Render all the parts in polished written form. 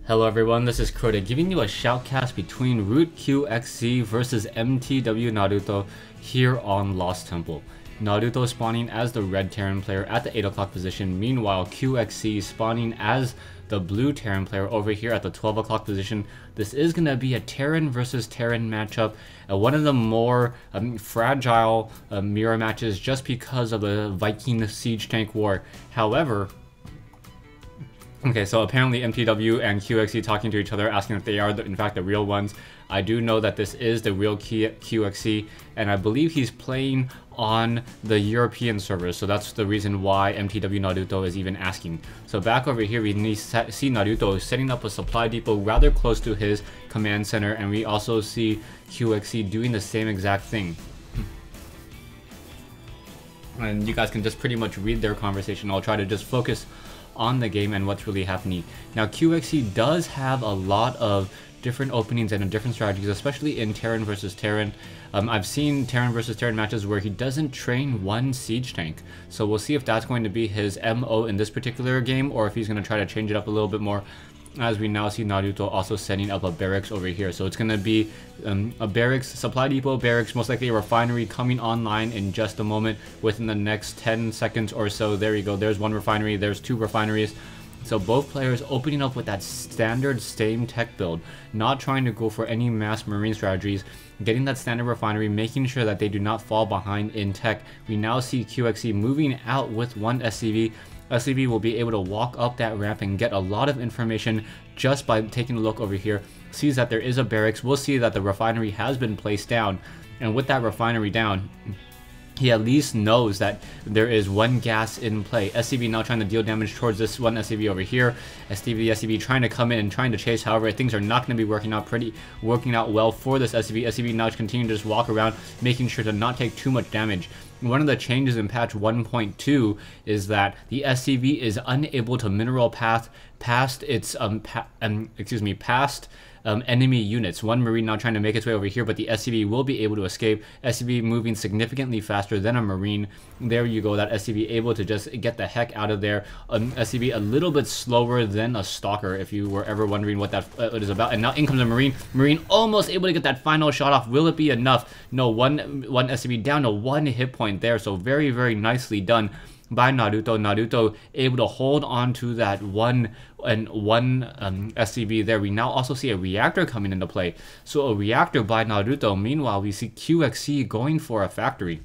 Hello everyone, this is Crota giving you a shoutcast between Root QXC versus MTW Naruto here on Lost Temple. Naruto spawning as the red Terran player at the 8 o'clock position, meanwhile QXC spawning as the blue Terran player over here at the 12 o'clock position. This is going to be a Terran versus Terran matchup, one of the more fragile mirror matches just because of the Viking siege tank war. However, okay, so apparently MTW and QXC talking to each other, asking if they are, in fact, the real ones. I do know that this is the real QXC, and I believe he's playing on the European servers, so that's the reason why MTW Naruto is even asking. So back over here, we see Naruto setting up a supply depot rather close to his command center, and we also see QXC doing the same exact thing. And you guys can just pretty much read their conversation. I'll try to just focus on the game and what's really happening. Now QXC does have a lot of different openings and different strategies, especially in Terran versus Terran. I've seen Terran versus Terran matches where he doesn't train one siege tank, so we'll see if that's going to be his MO in this particular game or if he's going to try to change it up a little bit more, as we now see Naruto also setting up a barracks over here. So it's going to be a barracks, supply depot, barracks, most likely a refinery coming online in just a moment within the next 10 seconds or so. There you go, there's one refinery, there's two refineries. So both players opening up with that standard same tech build, not trying to go for any mass marine strategies, getting that standard refinery, making sure that they do not fall behind in tech. We now see QXC moving out with one SCV. SCV will be able to walk up that ramp and get a lot of information just by taking a look over here. Sees that there is a barracks. We'll see that the refinery has been placed down, and with that refinery down, he at least knows that there is one gas in play. SCV now trying to deal damage towards this one SCV over here. SCV trying to come in and trying to chase. However, things are not going to be working out well for this SCV. SCV now continuing to just walk around, making sure to not take too much damage. One of the changes in patch 1.2 is that the SCV is unable to mineral path past its enemy units. One marine now trying to make its way over here, but the SCV will be able to escape. SCV moving significantly faster than a marine. There you go, that SCV able to just get the heck out of there. SCV a little bit slower than a stalker, if you were ever wondering what that is about. And now in comes a marine. Marine almost able to get that final shot off. Will it be enough? No, one SCV down to 1 hit point there, so very, very nicely done by Naruto. Naruto able to hold on to that one SCV there. We now also see a reactor coming into play. So a reactor by Naruto. Meanwhile, we see QXC going for a factory,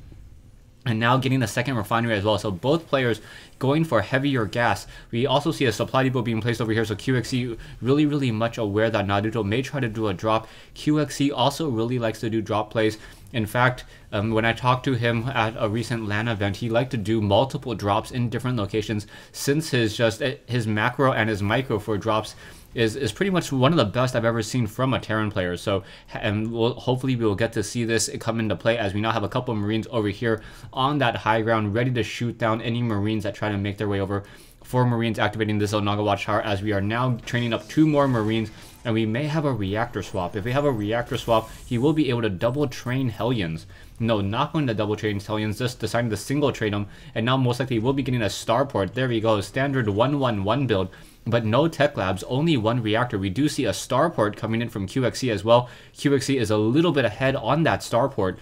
and now getting the second refinery as well. So both players going for heavier gas. We also see a supply depot being placed over here, so QXC really much aware that Naruto may try to do a drop. QXC also really likes to do drop plays. In fact, when I talked to him at a recent LAN event, he liked to do multiple drops in different locations, since his macro and his micro for drops is pretty much one of the best I've ever seen from a Terran player. So, and hopefully we'll get to see this come into play, as we now have a couple of Marines over here on that high ground, ready to shoot down any Marines that try to make their way over. 4 Marines activating this Onaga Watchtower, as we are now training up 2 more Marines, and we may have a reactor swap. If we have a reactor swap, he will be able to double train Hellions. No, not going to double train Hellions, just deciding to single trade them, and now most likely we'll be getting a starport. There we go, standard 1-1-1 build, but no tech labs, only 1 reactor. We do see a starport coming in from QXC as well. QXC is a little bit ahead on that starport,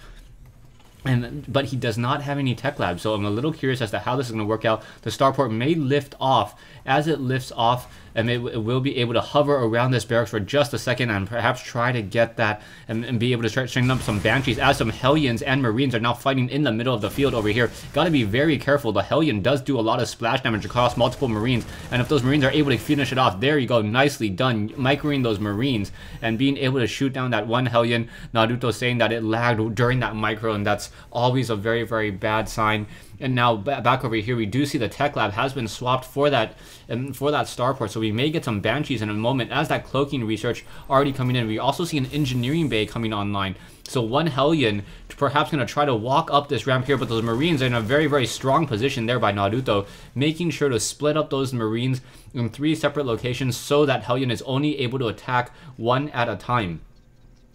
but he does not have any tech labs, so I'm a little curious as to how this is going to work out. The starport may lift off. As it lifts off, and it will be able to hover around this barracks for just a second and perhaps try to get that and be able to start stringing up some Banshees, as some Hellions and Marines are now fighting in the middle of the field over here. Got to be very careful. The Hellion does do a lot of splash damage across multiple Marines, and if those Marines are able to finish it off, there you go, nicely done, microing those Marines and being able to shoot down that one Hellion. Naruto saying that it lagged during that micro, and that's always a very, very bad sign. And now back over here, we do see the tech lab has been swapped for that starport, so we may get some Banshees in a moment, as that cloaking research already coming in. We also see an engineering bay coming online, so one Hellion perhaps going to try to walk up this ramp here, but those Marines are in a very, very strong position there by Naruto, making sure to split up those Marines in 3 separate locations so that Hellion is only able to attack 1 at a time.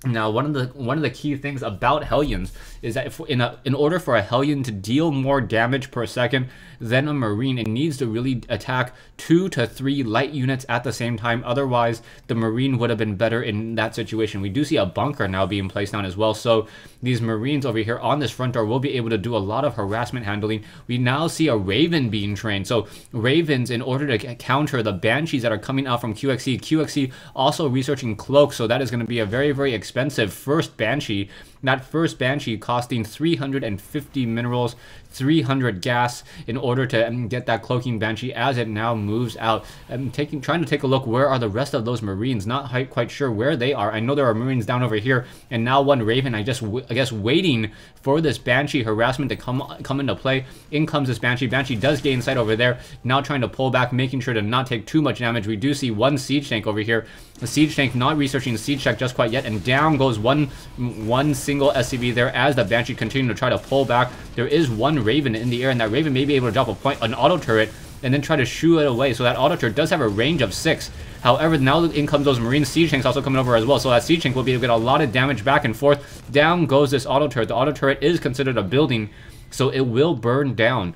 Now, one of the key things about Hellions is that in order for a Hellion to deal more damage per second than a Marine, it needs to really attack 2 to 3 light units at the same time. Otherwise, the Marine would have been better in that situation. We do see a bunker now being placed down as well. So these Marines over here on this front door will be able to do a lot of harassment handling. We now see a Raven being trained. So Ravens, in order to counter the Banshees that are coming out from QXC. QXC also researching Cloak. So that is going to be a very, very expensive first Banshee. That first Banshee costing 350 minerals, 300 gas in order to get that cloaking Banshee as it now moves out. I'm trying to take a look, where are the rest of those Marines? Not quite sure where they are. I know there are Marines down over here, and now one Raven. I guess waiting for this Banshee harassment to come into play. In comes this Banshee. Banshee does gain sight over there. Now trying to pull back, making sure to not take too much damage. We do see one siege tank over here. The siege tank not researching the siege check just quite yet, and down goes one single SCV there as the Banshee continue to try to pull back. There is one Raven in the air, and that Raven may be able to drop an auto turret and then try to shoo it away. So that auto turret does have a range of 6. However, now in comes those Marine siege tanks also coming over as well. So that siege tank will be able to get a lot of damage back and forth. Down goes this auto turret. The auto turret is considered a building, so it will burn down.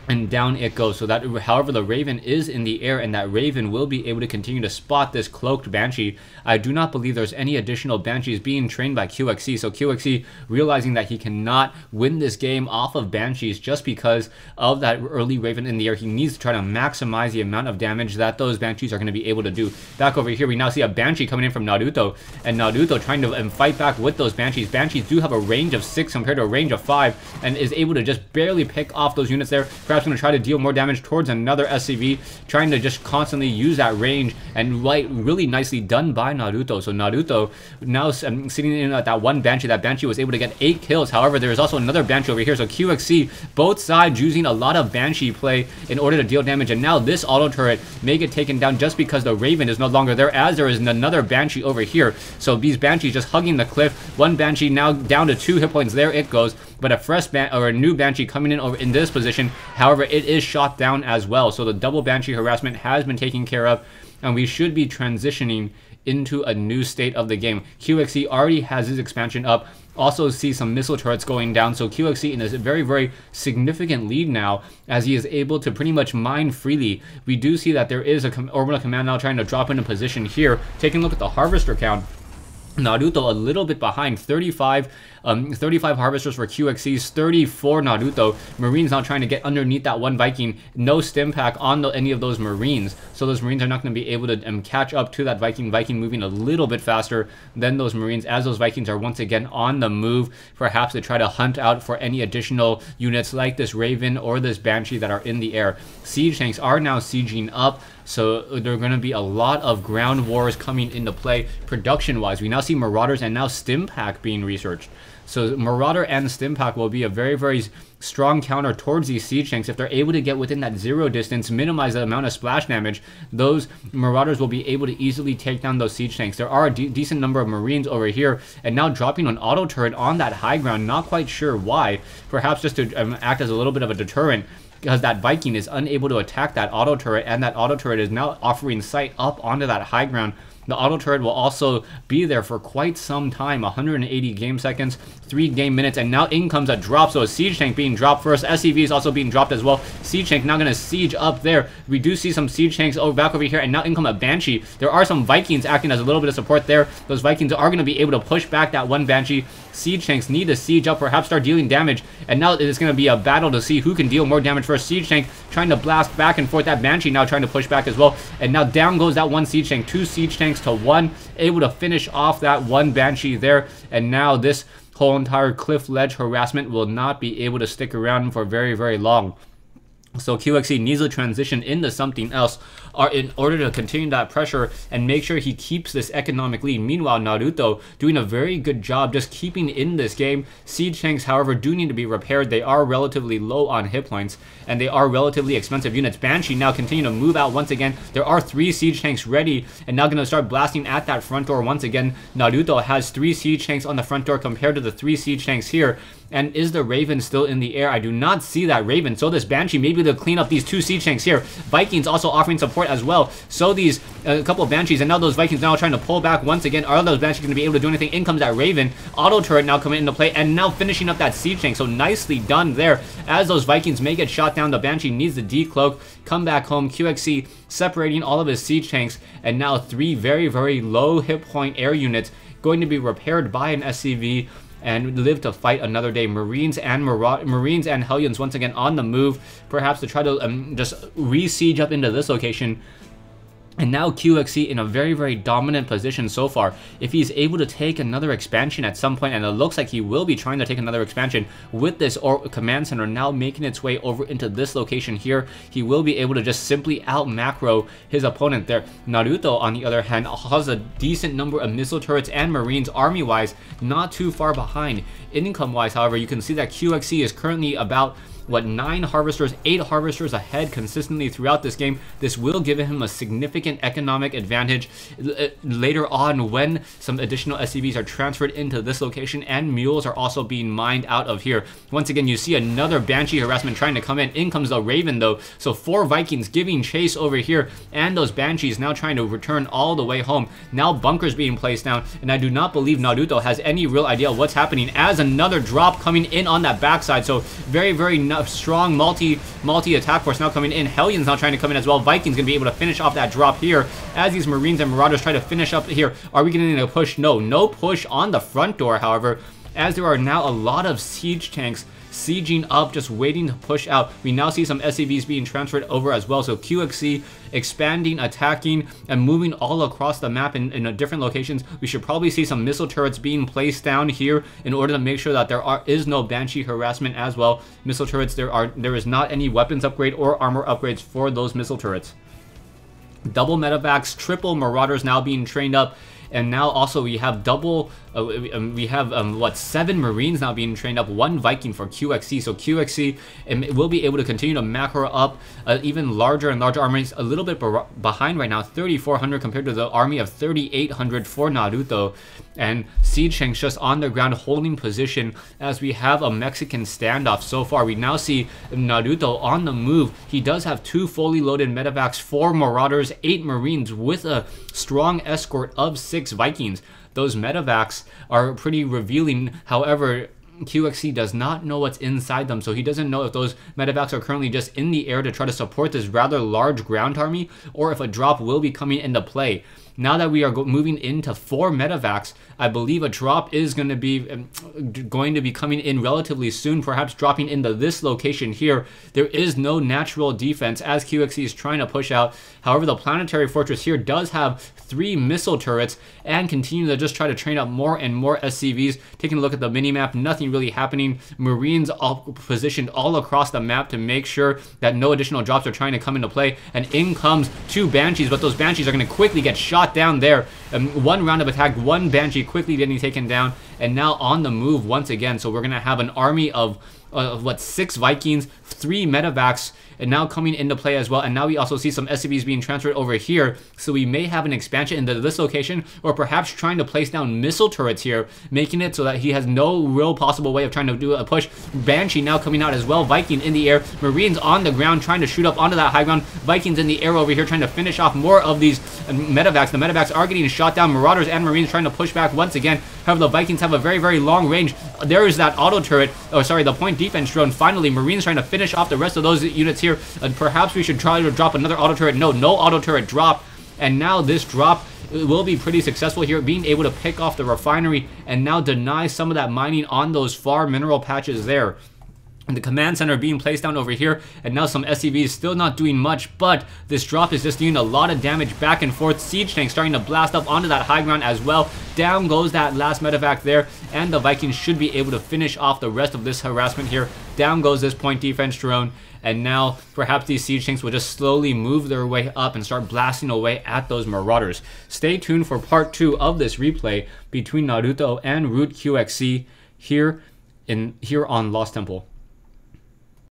And down it goes. So that, however, the Raven is in the air, and that Raven will be able to continue to spot this cloaked Banshee. I do not believe there's any additional Banshees being trained by QXC. So QXC, realizing that he cannot win this game off of Banshees just because of that early Raven in the air, he needs to try to maximize the amount of damage that those Banshees are going to be able to do. Back over here, we now see a Banshee coming in from Naruto, and Naruto trying to fight back with those Banshees. Banshees do have a range of 6 compared to a range of 5, and is able to just barely pick off those units there. Perhaps going to try to deal more damage towards another SCV, trying to just constantly use that range, and really nicely done by Naruto. So Naruto now sitting in at that one Banshee. That Banshee was able to get 8 kills. However, there is also another Banshee over here. So QXC, both sides using a lot of Banshee play in order to deal damage, and now this auto turret may get taken down just because the Raven is no longer there, as there is another Banshee over here. So these Banshees just hugging the cliff. One Banshee now down to 2 hit points. There it goes. But a new Banshee coming in over in this position. However, it is shot down as well. So the double Banshee harassment has been taken care of, and we should be transitioning into a new state of the game. QXC already has his expansion up. Also see some missile turrets going down. So QXC in a very, very significant lead now, as he is able to pretty much mine freely. We do see that there is a orbital command now trying to drop into position here. Taking a look at the harvester count, Naruto a little bit behind, 35 harvesters for QXC's, 34 Naruto. Marines now trying to get underneath that one Viking. No stim pack on any of those Marines, so those Marines are not going to be able to catch up to that Viking. Viking moving a little bit faster than those Marines, as those Vikings are once again on the move, perhaps to try to hunt out for any additional units like this Raven or this Banshee that are in the air. Siege tanks are now sieging up, so there are going to be a lot of ground wars coming into play production-wise. We now see Marauders and now Stim Pack being researched. So Marauder and Stim Pack will be a very, very strong counter towards these siege tanks. If they're able to get within that 0 distance, minimize the amount of splash damage, those Marauders will be able to easily take down those siege tanks. There are a decent number of Marines over here, and now dropping an auto turret on that high ground. Not quite sure why. Perhaps just to act as a little bit of a deterrent, because that Viking is unable to attack that auto turret, and that auto turret is now offering sight up onto that high ground. The auto turret will also be there for quite some time, 180 game seconds, 3 game minutes, and now in comes a drop. So a siege tank being dropped first. SCV is also being dropped as well. Siege tank now going to siege up there. We do see some siege tanks back over here, and now in comes a Banshee. There are some Vikings acting as a little bit of support there. Those Vikings are going to be able to push back that one Banshee. Siege tanks need to siege up, perhaps start dealing damage, and now it's going to be a battle to see who can deal more damage first. Siege tank trying to blast back and forth. That Banshee now trying to push back as well, and now down goes that one siege tank. 2 siege tanks to 1, able to finish off that one Banshee there, and now this whole entire cliff ledge harassment will not be able to stick around for very, very long. So QXC needs to transition into something else in order to continue that pressure and make sure he keeps this economic lead. Meanwhile, Naruto doing a very good job just keeping in this game. Siege tanks, however, do need to be repaired. They are relatively low on hit points, and they are relatively expensive units. Banshee now continue to move out once again. There are 3 siege tanks ready, and now going to start blasting at that front door once again. Naruto has 3 siege tanks on the front door compared to the 3 siege tanks here. And is the Raven still in the air? I do not see that Raven. So this Banshee may be able able to clean up these 2 siege tanks here. Vikings also offering support as well. So these a couple of Banshees, and now those Vikings now trying to pull back once again. Are those Banshees going to be able to do anything? In comes that Raven. Auto turret now coming into play, and now finishing up that siege tank. So nicely done there. As those Vikings may get shot down, the Banshee needs to decloak, come back home. QXC separating all of his siege tanks, and now 3 very, very low hit point air units going to be repaired by an SCV and live to fight another day. Marines and Hellions once again on the move, perhaps to try to just re-siege up into this location. And now QXC in a very, very dominant position so far. If he's able to take another expansion at some point, and it looks like he will be trying to take another expansion with this command center now making its way over into this location here, he will be able to just simply out-macro his opponent there. Naruto, on the other hand, has a decent number of missile turrets and Marines army-wise, not too far behind. Income-wise, however, you can see that QXC is currently about 9 harvesters, 8 harvesters ahead consistently throughout this game. This will give him a significant economic advantage later on when some additional SCVs are transferred into this location, and mules are also being mined out of here. Once again, you see another Banshee harassment trying to come in. In comes the Raven though, so 4 Vikings giving chase over here, and those Banshees now trying to return all the way home. Now bunkers being placed down, and I do not believe Naruto has any real idea what's happening, as another drop coming in on that backside. So very, very strong multi attack force now coming in. Hellions now trying to come in as well. Vikings gonna be able to finish off that drop here as these Marines and Marauders try to finish up here. Are we getting a push? No push on the front door, however, as there are now a lot of siege tanks sieging up, just waiting to push out. We now see some SCVs being transferred over as well. So QXC expanding, attacking, and moving all across the map in different locations. We should probably see some missile turrets being placed down here in order to make sure that there is no Banshee harassment as well. Missile turrets, there is not any weapons upgrade or armor upgrades for those missile turrets. Double medevacs, triple Marauders now being trained up. And now also we have double, we have 7 Marines now being trained up, 1 Viking for QXC. So QXC will be able to continue to macro up even larger and larger armies. A little bit behind right now, 3,400 compared to the army of 3,800 for Naruto. And siege tanks just on the ground holding position as we have a Mexican standoff so far. We now see Naruto on the move. He does have 2 fully loaded medevacs, 4 Marauders, 8 Marines with a strong escort of 6 Vikings. Those medevacs are pretty revealing. However, QXC does not know what's inside them, so he doesn't know if those medevacs are currently just in the air to try to support this rather large ground army, or if a drop will be coming into play. Now that we are moving into 4 medevacs, I believe a drop is going to be coming in relatively soon, perhaps dropping into this location here. There is no natural defense as QXC is trying to push out. However, the planetary fortress here does have 3 missile turrets and continue to just try to train up more and more SCVs. Taking a look at the minimap, nothing really happening. Marines all positioned all across the map to make sure that no additional drops are trying to come into play. And in comes 2 Banshees, but those Banshees are going to quickly get shot down there. 1 round of attack, 1 Banshee quickly getting taken down, and now on the move once again. So we're going to have an army of 6 Vikings, 3 medevacs, and now coming into play as well. And now we also see some SCVs being transferred over here, so we may have an expansion into this location, or perhaps trying to place down missile turrets here, making it so that he has no real possible way of trying to do a push. Banshee now coming out as well, Viking in the air, Marines on the ground trying to shoot up onto that high ground, Vikings in the air over here trying to finish off more of these medevacs. The medevacs are getting shot down, Marauders and Marines trying to push back once again. However, the Vikings have a very, very long range. There is that auto turret, the point defense drone. Finally, Marines trying to finish off the rest of those units here. And perhaps we should try to drop another auto turret. No auto turret drop. And now this drop will be pretty successful here, being able to pick off the refinery and now deny some of that mining on those far mineral patches there. And the command center being placed down over here, and now some SCVs still not doing much, but this drop is just doing a lot of damage back and forth. Siege tank starting to blast up onto that high ground as well. Down goes that last medevac there, and the Vikings should be able to finish off the rest of this harassment here. Down goes this point defense drone, and now perhaps these siege tanks will just slowly move their way up and start blasting away at those Marauders. Stay tuned for part 2 of this replay between Naruto and Root QXC here on Lost Temple.